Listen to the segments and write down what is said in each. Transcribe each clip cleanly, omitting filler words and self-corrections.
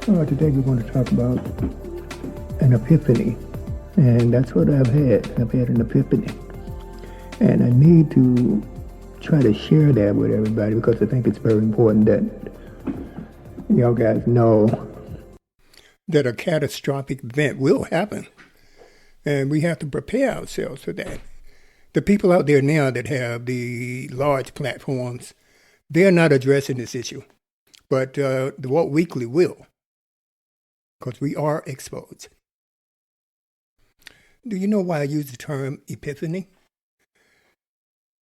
Today we want to talk about an epiphany, and that's what I've had. I've had an epiphany, and I need to try to share that with everybody because I think it's very important that y'all guys know that a catastrophic event will happen, and we have to prepare ourselves for that. The people out there now that have the large platforms, they're not addressing this issue, but the Woke Weekly will, because we are exposed. Do you know why I use the term epiphany?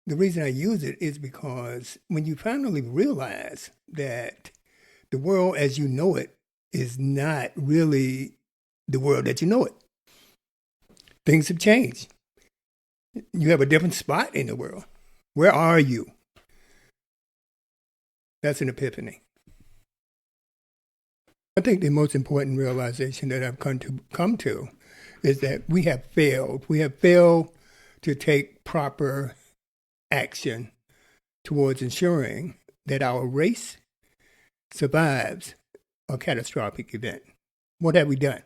The reason I use it is because when you finally realize that the world as you know it is not really the world that you know it. Things have changed. You have a different spot in the world. Where are you? That's an epiphany. I think the most important realization that I've come to is that we have failed. We have failed to take proper action towards ensuring that our race survives a catastrophic event. What have we done?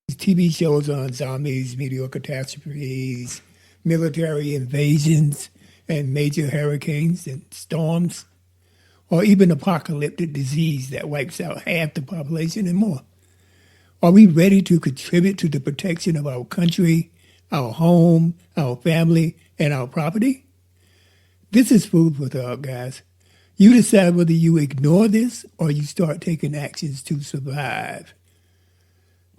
TV shows on zombies, meteor catastrophes, military invasions, and major hurricanes and storms, or even apocalyptic disease that wipes out half the population and more. Are we ready to contribute to the protection of our country, our home, our family, and our property? This is food for thought, guys. You decide whether you ignore this or you start taking actions to survive.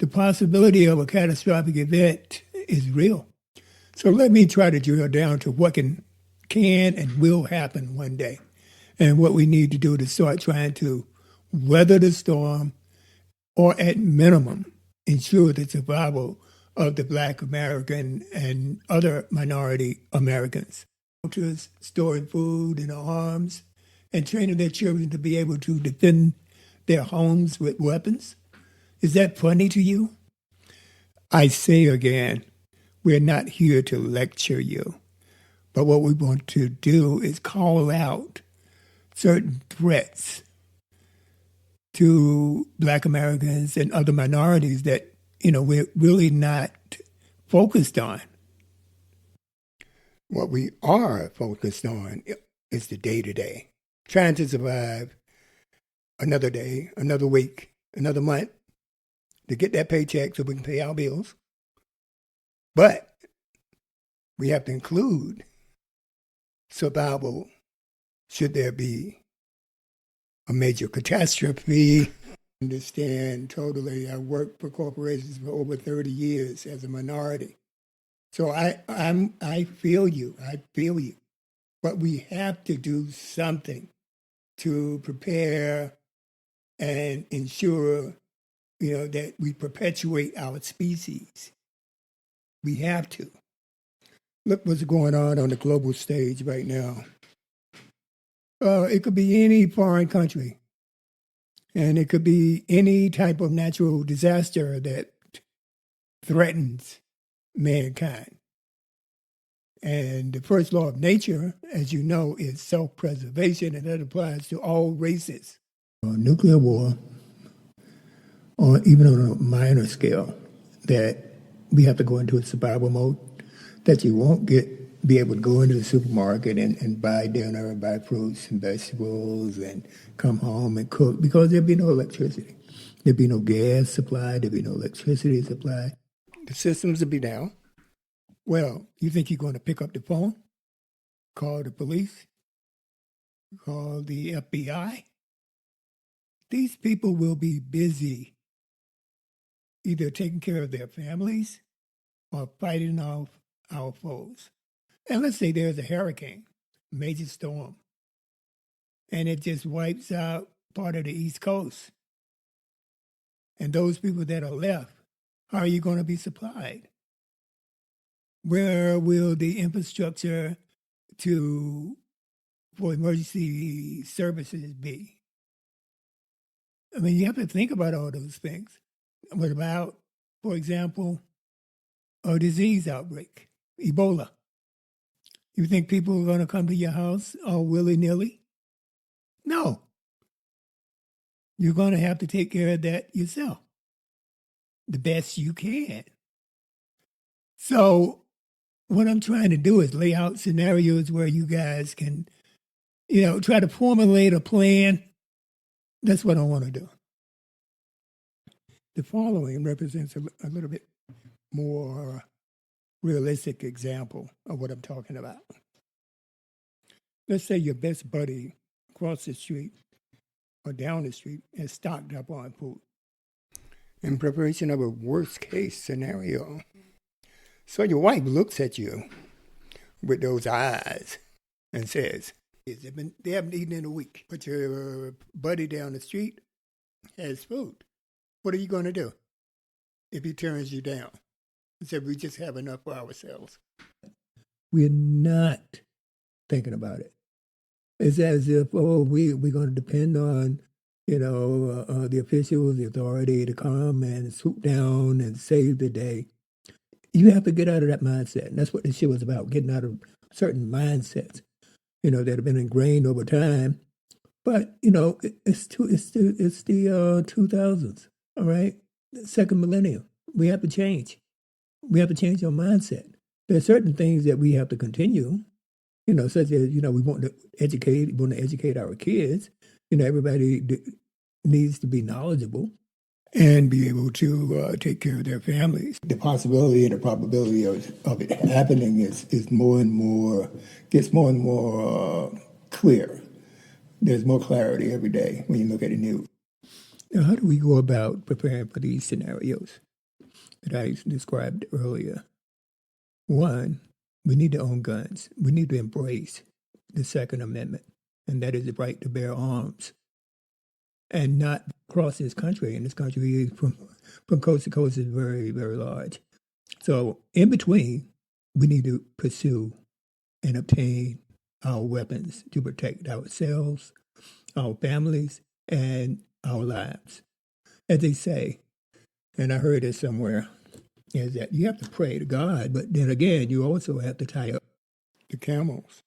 The possibility of a catastrophic event is real. So let me try to drill down to what can and will happen one day, and what we need to do to start trying to weather the storm, or at minimum, ensure the survival of the Black American and other minority Americans. Storing food in arms and training their children to be able to defend their homes with weapons. Is that funny to you? I say again, we're not here to lecture you, but what we want to do is call out certain threats to Black Americans and other minorities that, we're really not focused on. What we are focused on is the day-to-day, trying to survive another day, another week, another month, to get that paycheck so we can pay our bills. But we have to include survival should there be a major catastrophe. I understand totally. I worked for corporations for over 30 years as a minority. So I feel you. I feel you. But we have to do something to prepare and ensure that we perpetuate our species. We have to. Look what's going on the global stage right now. It could be any foreign country, and it could be any type of natural disaster that threatens mankind. And the first law of nature, as you know, is self-preservation, and that applies to all races. Nuclear war, or even on a minor scale, that we have to go into a survival mode, that you won't be able to go into the supermarket and buy dinner and buy fruits and vegetables and come home and cook because there'd be no electricity. There'd be no gas supply. There'd be no electricity supply. The systems would be down. Well, you think you're going to pick up the phone, call the police, call the FBI? These people will be busy either taking care of their families or fighting off our foes. And let's say there's a hurricane, major storm, and it just wipes out part of the East Coast. And those people that are left, how are you going to be supplied? Where will the infrastructure for emergency services be? I mean, you have to think about all those things. What about, for example, a disease outbreak, Ebola? You think people are going to come to your house all willy-nilly? No. you're going to have to take care of that yourself the best you can. So what I'm trying to do is lay out scenarios where you guys can, try to formulate a plan. That's what I want to do. The following represents a little bit more realistic example of what I'm talking about. Let's say your best buddy across the street or down the street is stocked up on food in preparation of a worst case scenario. So your wife looks at you with those eyes and says, they haven't eaten in a week, but your buddy down the street has food. What are you going to do if he turns you down and says, we just have enough for ourselves? We're not thinking about it. It's as if, we're going to depend on, the officials, the authority to come and swoop down and save the day. You have to get out of that mindset. And that's what this shit was about, getting out of certain mindsets, that have been ingrained over time. But, it's the 2000s, all right? The second millennium. We have to change. We have to change our mindset. There are certain things that we have to continue, such as, we want to educate our kids. Everybody needs to be knowledgeable and be able to take care of their families. The possibility and the probability of it happening gets more and more clear. There's more clarity every day when you look at the news. Now, how do we go about preparing for these scenarios that I described earlier? One, we need to own guns. We need to embrace the Second Amendment, and that is the right to bear arms and not cross this country. And this country from coast to coast is very, very large. So in between, we need to pursue and obtain our weapons to protect ourselves, our families, and our lives. As they say, and I heard it somewhere, is that you have to pray to God, but then again, you also have to tie up the camels.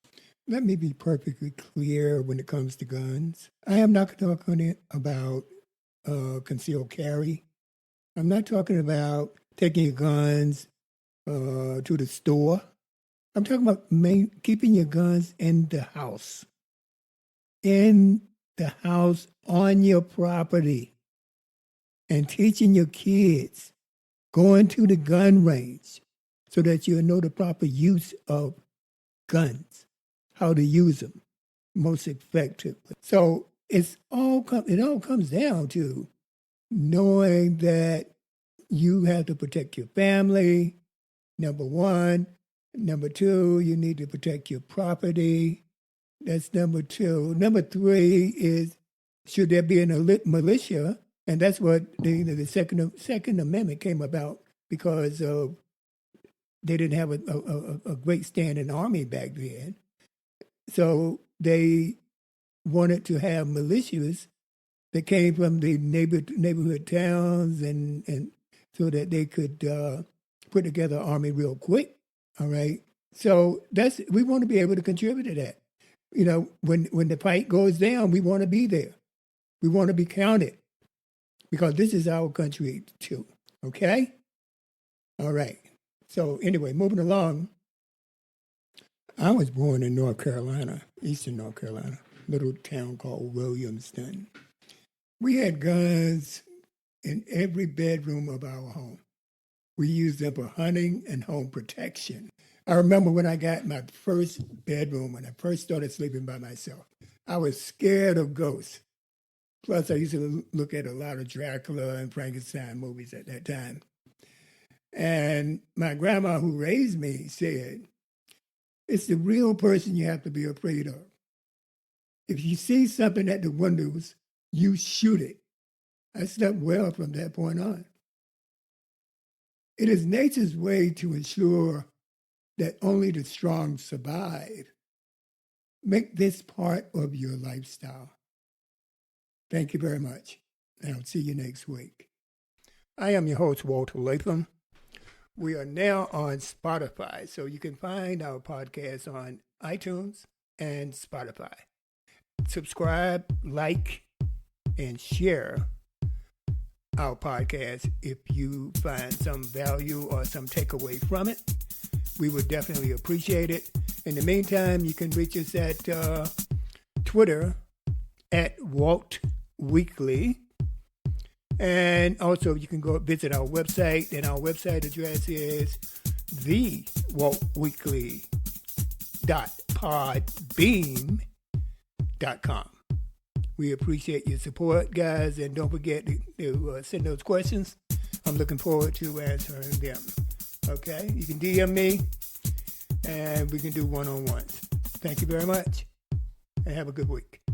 Let me be perfectly clear when it comes to guns. I am not talking about concealed carry. I'm not talking about taking your guns to the store. I'm talking about keeping your guns in the house. In the house, on your property. And teaching your kids, going to the gun range so that you know the proper use of guns, how to use them most effectively. So it all comes down to knowing that you have to protect your family, number one. Number two, you need to protect your property. That's number two. Number three is, should there be a militia? And that's what the Second Amendment came about, because they didn't have a great standing army back then. So they wanted to have militias that came from the neighborhood towns, and so that they could put together an army real quick. All right. So we want to be able to contribute to that. When the fight goes down, we want to be there. We want to be counted, because this is our country too. Okay? All right. So anyway, moving along. I was born in North Carolina, eastern North Carolina, little town called Williamston. We had guns in every bedroom of our home. We used them for hunting and home protection. I remember when I got my first bedroom, when I first started sleeping by myself, I was scared of ghosts. Plus, I used to look at a lot of Dracula and Frankenstein movies at that time. And my grandma, who raised me, said, it's the real person you have to be afraid of. If you see something at the windows, you shoot it. I slept well from that point on. It is nature's way to ensure that only the strong survive. Make this part of your lifestyle. Thank you very much, and I'll see you next week. I am your host, Walter Latham. We are now on Spotify, so you can find our podcast on iTunes and Spotify. Subscribe, like, and share our podcast if you find some value or some takeaway from it. We would definitely appreciate it. In the meantime, you can reach us at Twitter at Walt Weekly. And also you can go visit our website, and our website address is thewaltweekly.podbean.com. We appreciate your support, guys, and don't forget to send those questions. I'm looking forward to answering them. Okay? You can DM me, and we can do one-on-ones. Thank you very much, and have a good week.